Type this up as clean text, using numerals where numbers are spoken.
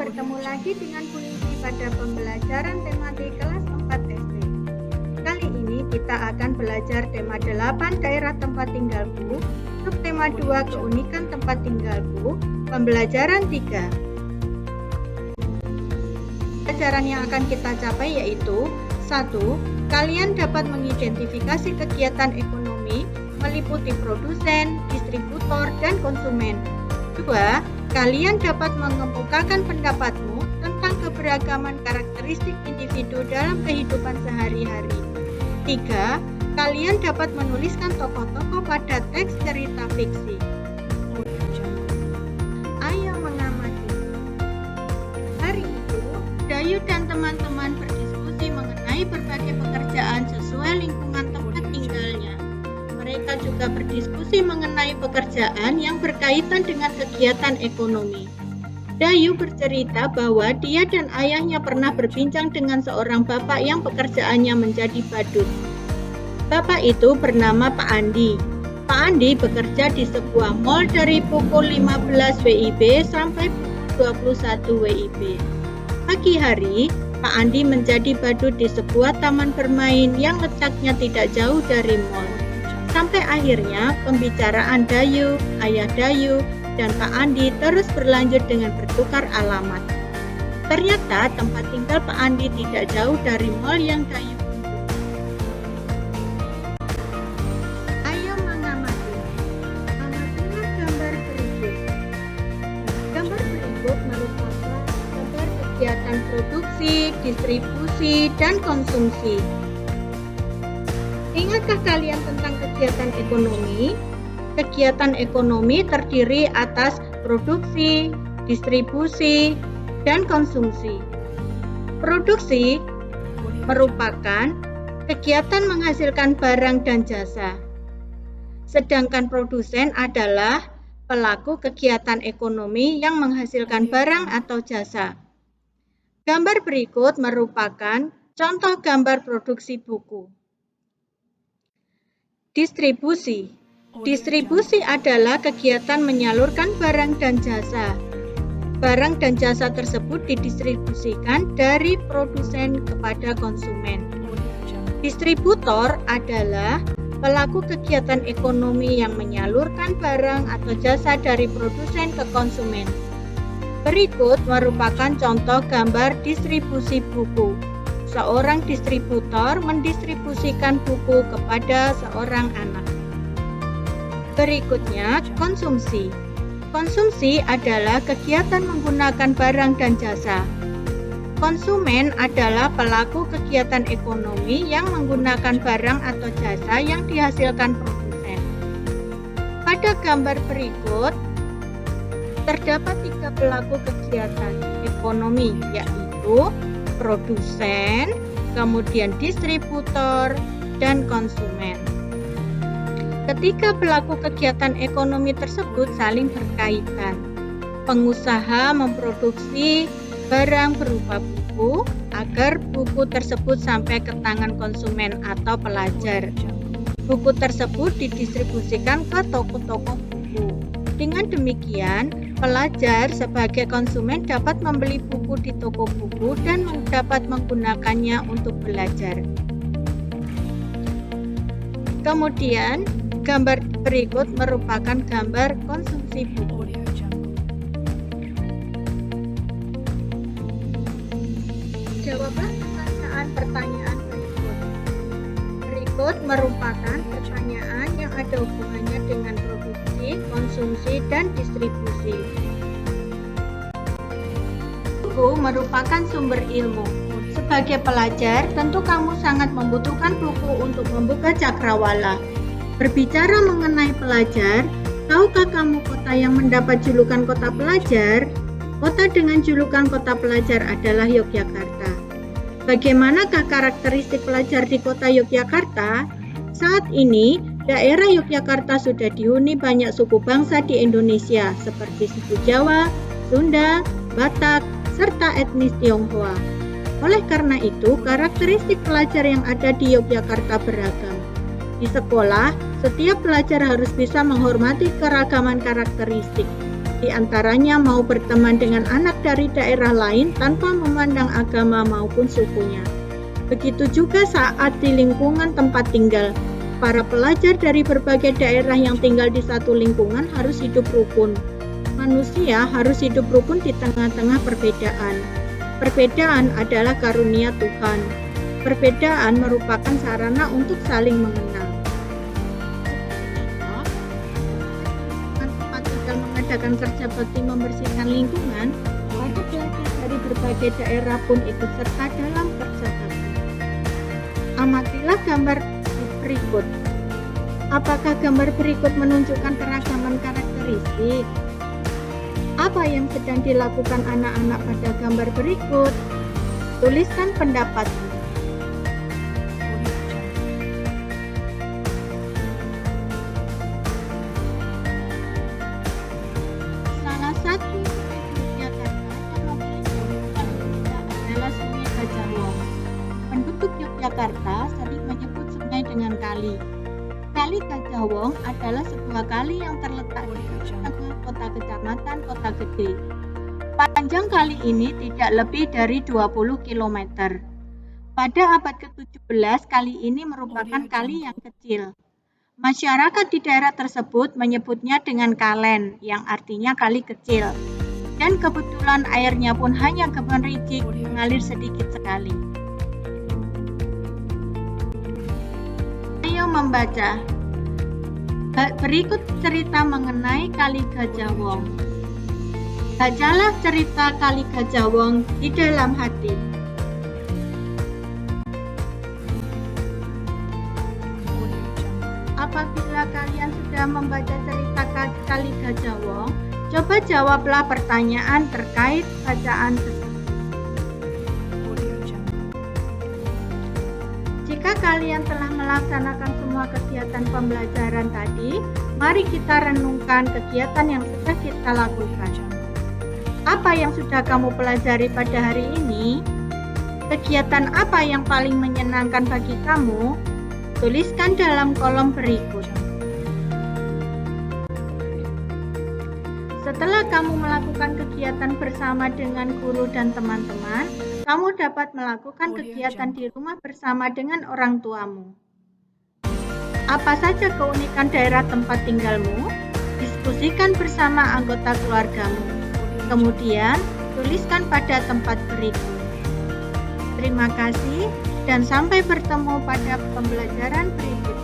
bertemu lagi dengan Bu Niki pada pembelajaran tematik kelas 4 SD. Kali ini kita akan belajar tema 8 daerah tempat tinggalku, subtema 2 keunikan tempat tinggalku, pembelajaran 3. Pelajaran yang akan kita capai yaitu 1. Kalian dapat mengidentifikasi kegiatan ekonomi meliputi produsen, distributor, dan konsumen. 2. Kalian dapat mengemukakan pendapatmu tentang keberagaman karakteristik individu dalam kehidupan sehari-hari. 3. Kalian dapat menuliskan tokoh-tokoh pada teks cerita fiksi. Ayo mengamati. Hari itu, Dayu dan teman-teman berdiskusi mengenai berbagai pekerjaan sesuai lingkungan tempat tinggalnya. Mereka juga berdiskusi mengenai pekerjaan yang berkaitan dengan kegiatan ekonomi. Dayu bercerita bahwa dia dan ayahnya pernah berbincang dengan seorang bapak yang pekerjaannya menjadi badut. Bapak itu bernama Pak Andi. Pak Andi bekerja di sebuah mal dari pukul 15 WIB sampai pukul 21 WIB. Pagi hari, Pak Andi menjadi badut di sebuah taman bermain yang letaknya tidak jauh dari mal. Sampai akhirnya pembicaraan Dayu, ayah Dayu, dan Pak Andi terus berlanjut dengan bertukar alamat. Ternyata tempat tinggal Pak Andi tidak jauh dari mal yang Dayu kunjungi. Ayo mengamati. Amatilah gambar berikut. Gambar berikut merupakan gambar kegiatan produksi, distribusi, dan konsumsi. Ingatkah kalian tentang kegiatan ekonomi? Kegiatan ekonomi terdiri atas produksi, distribusi, dan konsumsi. Produksi merupakan kegiatan menghasilkan barang dan jasa. Sedangkan produsen adalah pelaku kegiatan ekonomi yang menghasilkan barang atau jasa. Gambar berikut merupakan contoh gambar produksi buku. Distribusi. Distribusi adalah kegiatan menyalurkan barang dan jasa. Barang dan jasa tersebut didistribusikan dari produsen kepada konsumen. Distributor adalah pelaku kegiatan ekonomi yang menyalurkan barang atau jasa dari produsen ke konsumen. Berikut merupakan contoh gambar distribusi buku. Seorang distributor mendistribusikan buku kepada seorang anak. Berikutnya, konsumsi. Konsumsi adalah kegiatan menggunakan barang dan jasa. Konsumen adalah pelaku kegiatan ekonomi yang menggunakan barang atau jasa yang dihasilkan produsen. Pada gambar berikut, terdapat 3 pelaku kegiatan ekonomi, yaitu produsen, kemudian distributor, dan konsumen. Ketiga pelaku kegiatan ekonomi tersebut saling berkaitan. Pengusaha memproduksi barang berupa buku agar buku tersebut sampai ke tangan konsumen atau pelajar. Buku tersebut didistribusikan ke toko-toko buku. Dengan demikian, pelajar sebagai konsumen dapat membeli buku di toko buku dan dapat menggunakannya untuk belajar. Kemudian, gambar berikut merupakan gambar konsumsi buku. Jawablah pertanyaan berikut. Berikut merupakan pertanyaan yang ada hubungannya dengan produksi, konsumsi, dan distribusi. Buku merupakan sumber ilmu. Sebagai pelajar, tentu kamu sangat membutuhkan buku untuk membuka cakrawala. Berbicara mengenai pelajar, tahukah kamu kota yang mendapat julukan kota pelajar? Kota dengan julukan kota pelajar adalah Yogyakarta. Bagaimanakah karakteristik pelajar di kota Yogyakarta? Saat ini, daerah Yogyakarta sudah dihuni banyak suku bangsa di Indonesia, seperti suku Jawa, Sunda, Batak, serta etnis Tionghoa. Oleh karena itu, karakteristik pelajar yang ada di Yogyakarta beragam. Di sekolah, setiap pelajar harus bisa menghormati keragaman karakteristik. Di antaranya mau berteman dengan anak dari daerah lain tanpa memandang agama maupun sukunya. Begitu juga saat di lingkungan tempat tinggal. Para pelajar dari berbagai daerah yang tinggal di satu lingkungan harus hidup rukun. Manusia harus hidup rukun di tengah-tengah perbedaan. Perbedaan adalah karunia Tuhan. Perbedaan merupakan sarana untuk saling mengenal. Tempat tinggal mengadakan kerja bakti membersihkan lingkungan, para pelajar dari berbagai daerah pun ikut serta dalam kerja bakti. Amatilah gambar berikut. Apakah gambar berikut menunjukkan keragaman karakteristik? Apa yang sedang dilakukan anak-anak pada gambar berikut? Tuliskan pendapatmu. Salah satu sungai Yogyakarta yang memiliki julukan unik adalah Sungai Gajah Wong. Penduduk Yogyakarta sering menyebut sungai dengan kali. Kali Gajah Wong adalah sebuah kali yang terletak di tengah kota kecamatan Kota Gede. Panjang kali ini tidak lebih dari 20 km. Pada abad ke-17, kali ini merupakan kali yang kecil. Masyarakat di daerah tersebut menyebutnya dengan kalen, yang artinya kali kecil. Dan kebetulan airnya pun hanya gemericik, mengalir sedikit sekali. Ayo membaca. Berikut cerita mengenai Kali Gajah Wong. Bacalah cerita Kali Gajah Wong di dalam hati. Apabila kalian sudah membaca cerita Kali Gajah Wong, coba jawablah pertanyaan terkait bacaan tersebut. Jika kalian telah melaksanakan semua kegiatan pembelajaran tadi, mari kita renungkan kegiatan yang sudah kita lakukan. Apa yang sudah kamu pelajari pada hari ini? Kegiatan apa yang paling menyenangkan bagi kamu? Tuliskan dalam kolom berikut. Setelah kamu melakukan kegiatan bersama dengan guru dan teman-teman, kamu dapat melakukan kegiatan di rumah bersama dengan orang tuamu. Apa saja keunikan daerah tempat tinggalmu? Diskusikan bersama anggota keluargamu. Kemudian, tuliskan pada tempat berikut. Terima kasih dan sampai bertemu pada pembelajaran berikutnya.